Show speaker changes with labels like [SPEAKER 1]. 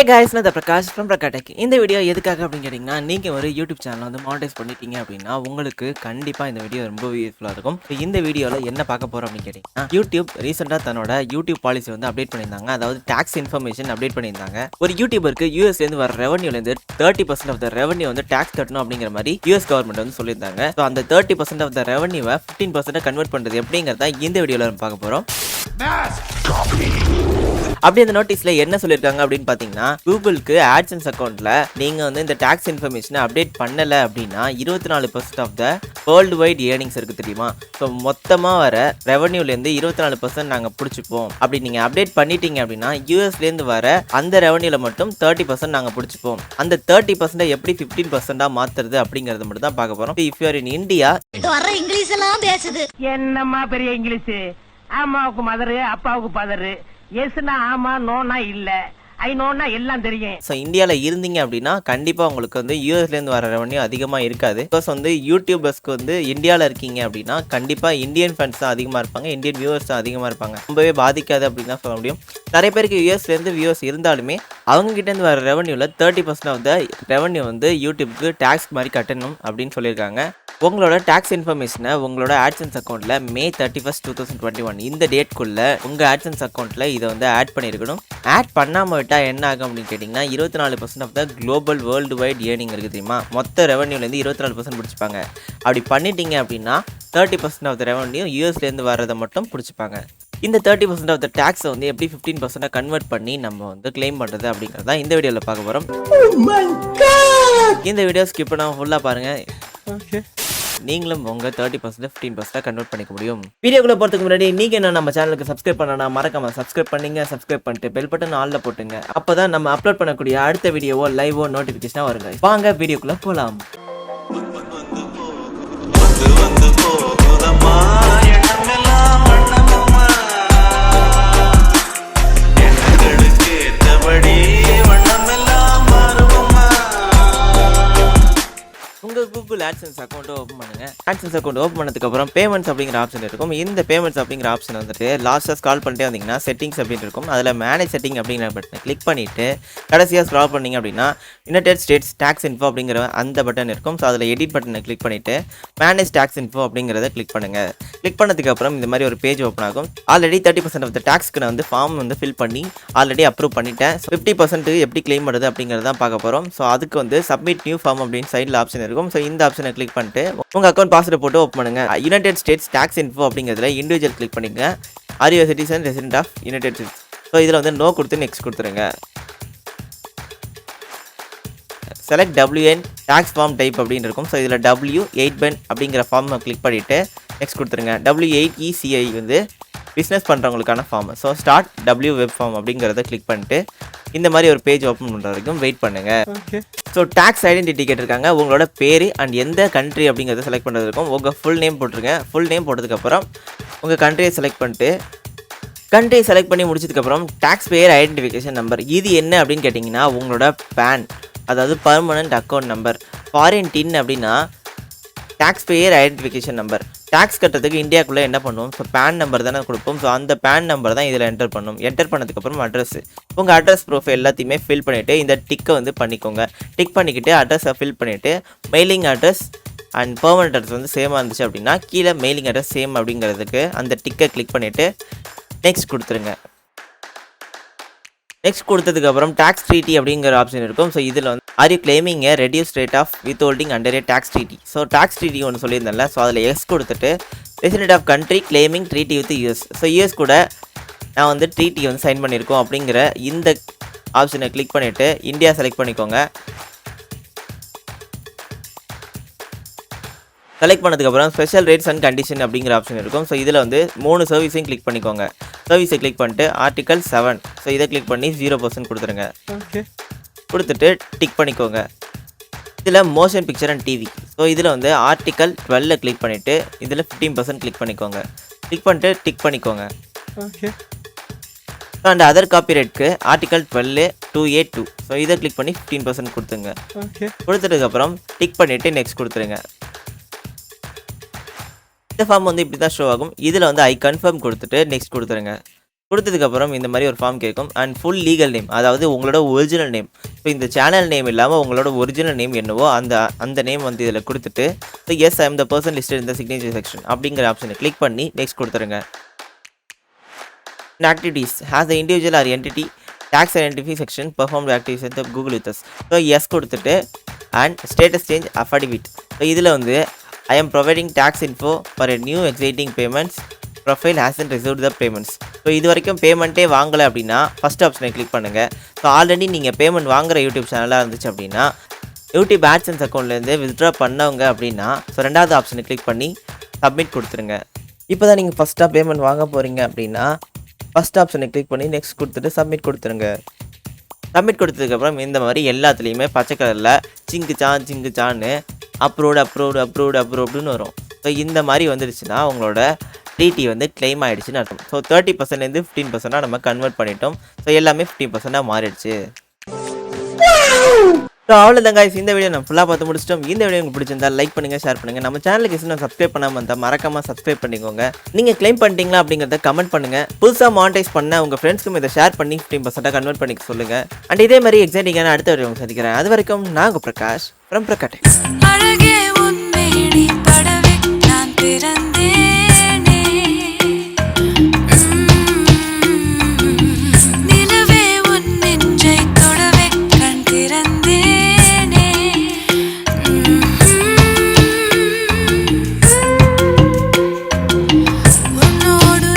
[SPEAKER 1] guys, நான் Prakash from PrakaTech. இந்த video எதுக்காக அப்படின்னு கேட்டிங்கன்னா, நீங்க ஒரு யூடியூப் சேனல் வந்து மானிடைஸ் பண்ணிட்டீங்க அப்படின்னா உங்களுக்கு கண்டிப்பா இந்த வீடியோ ரொம்ப யூஸ்ஃபுல்லா இருக்கும். இந்த வீடியோல என்ன பார்க்க போறோம் அப்படின்னு கேட்டிங்கன்னா, யூடியூப் ரீசெண்டா தன்னோட யூடியூப் பாலிசி வந்து அப்டேட் பண்ணியிருந்தாங்க. அதாவது டாக்ஸ் இன்ஃபர்மேஷன் அப்டேட் பண்ணியிருந்தாங்க. ஒரு யூடியூபருக்கு யூஎஸ்ல இருந்து வர ரெவென்யூல இருந்து 30% ஆஃப் த ரெவென்யூ வந்து டாக்ஸ் கட்டணும் அப்படிங்கிற மாதிரி யூஎஸ் கவர்மெண்ட் வந்து சொல்லியிருந்தாங்க. ஸோ அந்த 30% ஆஃப் த ரெவென்யூவை 15% கன்வெர்ட் பண்றது எப்படிங்கிறத இந்த வீடியோல நம்ம பார்க்க போறோம். அப்படி அந்த நோட்டீஸ்ல என்ன சொல்லிருக்காங்க அப்படின்னு பாத்தீங்கன்னா, கூகுளுக்கு ஆட்சன்ஸ் அக்கௌண்ட்ல நீங்க வந்து இந்த டாக்ஸ் இன்ஃபர்மேஷனை அப்டேட் பண்ணல அப்படின்னா 24% of the world wide earnings இருக்கு தெரியுமா. ஸோ மொத்தமா வர ரெவன்யூல இருந்து 24% நாங்க பிடிச்சிப்போம். அப்படி நீங்க அப்டேட் பண்ணிட்டீங்க அப்படின்னா யூஎஸ்ல இருந்து வர அந்த ரெவன்யூல மட்டும் 30% நாங்க பிடிச்சிப்போம். அந்த 30% எப்படி 15% மாத்துறது அப்படிங்கறது மட்டும் தான் பார்க்க போறோம். If you are in India,
[SPEAKER 2] வர இங்கிலீஷ் எல்லாம் பேசுது.
[SPEAKER 3] என்னம்மா பெரிய இங்கிலீஷ்? அம்மாவுக்கு மதரு, அப்பாவுக்கு பதரு. எஸ்னா ஆமா, நோனா இல்ல. ஐ நோனா எல்லாம் தெரியும்.
[SPEAKER 1] ஸோ இந்தியாவில் இருந்தீங்க அப்படின்னா கண்டிப்பாக உங்களுக்கு வந்து யூஎஸ்லேருந்து வர ரெவன்யூ அதிகமாக இருக்காது. பிகாஸ் வந்து யூடியூபர்ஸ்க்கு வந்து இந்தியாவில் இருக்கீங்க அப்படின்னா கண்டிப்பாக இந்தியன் ஃபண்ட்ஸ் தான் அதிகமாக இருப்பாங்க, இந்தியன் வியூவர்ஸ் தான் அதிகமாக இருப்பாங்க. ரொம்பவே பாதிக்காது அப்படின்னு தான் சொல்ல முடியும். நிறைய பேருக்கு யூஎஸ்லேருந்து வியூவர்ஸ் இருந்தாலுமே அவங்ககிட்டேருந்து வர ரெவன்யூவில் 30% ஆஃப் த ரெவன்யூ வந்து யூடியூப்க்கு டேக்ஸ் மாதிரி கட்டணும் அப்படின்னு சொல்லியிருக்காங்க. உங்களோட டாக்ஸ் இன்ஃபர்மேஷனை உங்களோட ஆட்சன்ஸ் அக்கௌண்ட்டில் May 31, 2021 இந்த டேட்குள்ளே உங்கள் ஆட்சன்ஸ் அக்கௌண்ட்டில் இதை வந்து ஆட் பண்ணியிருக்கணும். ஆட் பண்ணாமல் விட்டால் என்ன ஆகும் அப்படின்னு கேட்டிங்கன்னா 24% of the global world wide earning இருக்குது தெரியுமா. மொத்த ரெவன்யூலேருந்து 24% பிடிச்சிப்பாங்க. அப்படி பண்ணிட்டீங்க அப்படின்னா 30% ஆஃப் த ரெவன்யூ யூஎஸ்லேருந்து வர்றதை மட்டும் பிடிச்சிப்பாங்க. இந்த 30% ஆஃப் த டேக்ஸை வந்து எப்படி 15% கன்வெர்ட் பண்ணி நம்ம வந்து கிளைம் பண்ணுறது அப்படிங்கிறத இந்த வீடியோவில் பார்க்க போகிறோம். இந்த வீடியோ ஸ்கிப் பண்ணாமல் ஃபுல்லாக பாருங்கள். ஓகே, நீங்களும் உங்க 30% 15% கன்வெர்ட் பண்ணிக்க முடியும். வீடியோக்குள்ள போறதுக்கு முன்னாடி நீங்க என்ன நம்ம சேனலுக்கு சப்ஸ்கிரைப் பண்ணனா மறக்காம சப்ஸ்கிரைப் பண்ணீங்க. சப்ஸ்கிரைப் பண்ணிட்டு பெல் பட்டன் ஆல்ல போட்டுங்க. அப்பதான் நம்ம அப்லோட் பண்ணக்கூடிய அடுத்த வீடியோவோ லைவோ நோட்டிபிகேஷனா வருங்க. வாங்க வீடியோக்குள்ள போலாம். கூகுள் ஆட்சன்ஸ் அக்கௌண்ட் ஓப்பன் பண்ணுங்க. ஆட்சன்ஸ் அக்கௌண்ட் ஓப்பன் பண்ணதுக்கு அப்புறம் பேமெண்ட்ஸ் அப்படிங்கிற ஆப்ஷன் இருக்கும். இந்த பேமெண்ட்ஸ் அப்படிங்கிற ஆப்ஷன் வந்துட்டு லாஸ்ட்டாக ஸ்க்ரால் பண்ணிட்டே வந்தீங்கன்னா செட்டிங்ஸ் அப்படின்னு இருக்கும். அதில் மேனேஜ் செட்டிங் அப்படிங்கிற பட்டனை கிளிக் பண்ணிட்டு கடைசியாக ஸ்க்ரால் பண்ணிங்க அப்படின்னா யுனைடெட் ஸ்டேட்ஸ் டாக்ஸ் இன்ஃபோ அப்படிங்கிற அந்த பட்டன் இருக்கும். ஸோ அதில் எடிட் பட்டனை கிளிக் பண்ணிட்டு மேனேஜ் டாக்ஸ் இன்ஃபோ அப்படிங்கிறத கிளிக் பண்ணுங்க. கிளிக் பண்ணதுக்கு அப்புறம் இந்த மாதிரி ஒரு பேஜ் ஓப்பன் ஆகும். ஆல்ரெடி 30% ஆஃப் த டாக்ஸ்க்கு நான் வந்து ஃபார்ம் வந்து ஃபில் பண்ணி ஆல்ரெடி அப்ரூவ் பண்ணிட்டேன். 50% எப்படி கிளைம் பண்ணுறது அப்படிங்கிறது தான் பார்க்க போகிறோம். ஸோ அதுக்கு வந்து சப்மிட் நியூ ஃபார்ம் அப்படின்னு சைடில் ஆப்ஷன் இருக்கும். ஸோ இந்த ஆப்ஷனை கிளிக் பண்ணிட்டு உங்க அக்கௌண்ட் பாஸ்வேர்ட் போட்டு ஓப்பன் பண்ணுங்க. யுனைடெட் ஸ்டேட்ஸ் டாக்ஸ் இன்ஃபோ அப்படிங்கிறதுல இண்டிவிஜுவல் கிளிக் பண்ணிங்க. Are you citizen resident of United States? So இதில் வந்து நோ கொடுத்து நெக்ஸ்ட் கொடுத்துருங்க. Select WN tax form type அப்படின்னு இருக்கும். ஸோ இதில் W8Ben அப்படிங்கிற ஃபார்ம் கிளிக் பண்ணிவிட்டு நெக்ஸ்ட் கொடுத்துருங்க. W8ECI வந்து பிஸ்னஸ் பண்ணுறவங்களுக்கான form. So start W web form அப்படிங்கிறத கிளிக் பண்ணிட்டு இந்த மாதிரி ஒரு பேஜ் ஓப்பன் பண்ணுற வரைக்கும் வெயிட் பண்ணுங்க. ஸோ டாக்ஸ் ஐடென்டிட்டி கேட்டிருக்காங்க. உங்களோட பேர் அண்ட் எந்த கண்ட்ரி அப்படிங்கிறத செலக்ட் பண்ணுறது இருக்கும். உங்கள் ஃபுல் நேம் போட்டுருங்க. ஃபுல் நேம் போட்டதுக்கப்புறம் உங்கள் கண்ட்ரியை செலக்ட் பண்ணிட்டு கண்ட்ரி செலக்ட் பண்ணி முடிச்சதுக்கப்புறம் டாக்ஸ் பேயர் ஐடென்டிஃபிகேஷன் நம்பர் இது என்ன அப்படின்னு கேட்டிங்கன்னா உங்களோட பேன், அதாவது permanent account number. Foreign TIN அப்படின்னா tax payer identification number. Tax கட்டுறதுக்கு இந்தியாவுக்குள்ளே என்ன பண்ணுவோம்? ஸோ பேன் நம்பர் தானே கொடுப்போம். ஸோ அந்த பேன் நம்பர் தான் இதில் என்டர் பண்ணணும். என்டர் பண்ணதுக்கப்புறம் அட்ரஸ், உங்கள் அட்ரஸ் ப்ரூஃப் எல்லாத்தையுமே ஃபில் பண்ணிவிட்டு இந்த டிக்கை வந்து பண்ணிக்கோங்க. டிக் பண்ணிக்கிட்டு அட்ரஸை ஃபில் பண்ணிவிட்டு mailing address and permanent address வந்து சேமாக இருந்துச்சு அப்படின்னா கீழே மெயிலிங் அட்ரஸ் சேம் அப்படிங்கிறதுக்கு அந்த டிக்கை கிளிக் பண்ணிவிட்டு நெக்ஸ்ட் கொடுத்துருங்க. நெக்ஸ்ட் கொடுத்ததுக்கப்புறம் டாக்ஸ் ட்ரீட்டி அப்படிங்கிற ஆப்ஷன் இருக்கும். ஸோ இதில் வந்து are you claiming a reduce rate of withholding under a tax treaty? So tax treaty ஒன்று சொல்லியிருந்தேன்ல. ஸோ அதில் எஸ் கொடுத்துட்டு resident of country claiming treaty with US. So US கூட நான் வந்து ட்ரீட்டி வந்து சைன் பண்ணியிருக்கோம் அப்படிங்கிற இந்த ஆப்ஷனை கிளிக் பண்ணிவிட்டு இந்தியா செலக்ட் பண்ணிக்கோங்க. செலக்ட் பண்ணதுக்கப்புறம் ஸ்பெஷல் ரேட்ஸ் அண்ட் கண்டிஷன் அப்படிங்கிற ஆப்ஷன் இருக்கும். ஸோ இதில் வந்து 3 சர்வீஸையும் கிளிக் பண்ணிக்கோங்க. சர்வீஸை கிளிக் பண்ணிட்டு ஆர்டிகல் 7 ஸோ இதை கிளிக் பண்ணி 0% கொடுத்துருங்க. ஓகே, கொடுத்துட்டு டிக் பண்ணிக்கோங்க. இதில் motion picture and TV. So இதில் வந்து ஆர்டிகல் 12 கிளிக் பண்ணிவிட்டு இதில் 15% கிளிக் பண்ணிக்கோங்க. கிளிக் பண்ணிட்டு டிக் பண்ணிக்கோங்க. ஓகே, அண்ட் அதர் காப்பிரைட்க்கு ஆர்டிகல் 12(2)(a)(2 ஸோ இதை கிளிக் பண்ணி 15% கொடுத்துங்க. ஓகே, கொடுத்ததுக்கப்புறம் டிக் பண்ணிவிட்டு நெக்ஸ்ட் கொடுத்துருங்க. இந்த ஃபார்ம் வந்து இப்படி தான் ஷோ ஆகும். இதில் வந்து ஐ கன்ஃபார்ம் கொடுத்துட்டு நெக்ஸ்ட் கொடுத்துருங்க. கொடுத்ததுக்கப்புறம் இந்த மாதிரி ஒரு ஃபார்ம் கேட்கும். அண்ட் ஃபுல் லீகல் நேம், அதாவது உங்களோட ஒரிஜினல் நேம். ஸோ இந்த சேனல் நேம் இல்லாமல் உங்களோட ஒரிஜினல் நேம் என்னவோ அந்த நேம் வந்து இதில் கொடுத்துட்டு so yes I am the person listed இந்த சிக்னேச்சர் செக்ஷன் அப்படிங்கிற ஆப்ஷனை கிளிக் பண்ணி நெக்ஸ்ட் கொடுத்துருங்க. Activities has the individual or entity tax identify section perform activities with Google with us. So yes கொடுத்துட்டு and status change affidavit. So இதில் வந்து I am providing tax info for a new exciting payments profile hasn't received the payments. So இது வரைக்கும் பேமெண்ட்டே வாங்கலை அப்படின்னா first ஆப்ஷனை click பண்ணுங்கள். ஸோ ஆல்ரெடி நீங்கள் பேமெண்ட் வாங்குகிற யூடியூப் சேனலாக இருந்துச்சு அப்படின்னா யூடியூப் ஆட்சன்ஸ் அக்கௌண்ட்லேருந்து வித்ட்ரா பண்ணவங்க அப்படின்னா ஸோ ரெண்டாவது ஆப்ஷனை கிளிக் பண்ணி சப்மிட் கொடுத்துருங்க. இப்போ தான் நீங்கள் ஃபஸ்ட்டாக பேமெண்ட் வாங்க போகிறீங்க அப்படின்னா ஃபஸ்ட் ஆப்ஷனை கிளிக் பண்ணி நெக்ஸ்ட் கொடுத்துட்டு சப்மிட் கொடுத்துருங்க. சப்மிட் கொடுத்ததுக்கப்புறம் இந்த மாதிரி எல்லாத்துலேயுமே பச்சை கலரில் சிங்குச்சான்னு அப்ரூவ்டுன்னு வரும். ஸோ இந்த மாதிரி வந்துடுச்சுன்னா உங்களோட டிடி வந்து கிளைம் ஆகிடுச்சுன்னு அர்த்தம். ஸோ 30%லேருந்து 15% நம்ம கன்வெர்ட் பண்ணிட்டோம். ஸோ எல்லாமே 15% மாறிடுச்சு. ஸோ அவ்வளோதாங்க இந்த வீடியோ நம்ம ஃபுல்லாக பார்த்து முடிச்சிட்டோம். இந்த வீடியோ உங்களுக்கு பிடிச்சிருந்தா லைக் பண்ணுங்கள், ஷேர் பண்ணுங்கள். நம்ம சேனலுக்கு இன்னும் சப்ஸ்கிரைப் பண்ணாமல் இருந்தால் மறக்காமல் சப்ஸ்கிரைப் பண்ணிக்கோங்க. நீங்கள் கிளைம் பண்ணிட்டீங்களா அப்படிங்கிறத கமெண்ட் பண்ணுங்கள். புதுசாக மானிட்டைஸ் பண்ண உங்கள் ஃப்ரெண்ட்ஸ்க்கும் இதை ஷேர் பண்ணி 15% கன்வெர்ட் பண்ணிக்க சொல்லுங்கள். அண்ட் இதே மாதிரி எக்ஸைட்டிங்கான அடுத்த வீடியோ சந்திக்கிறேன். அது வரைக்கும் நான் உங்கள் பிரகாஷ் ஃப்ரம் PrakaTech.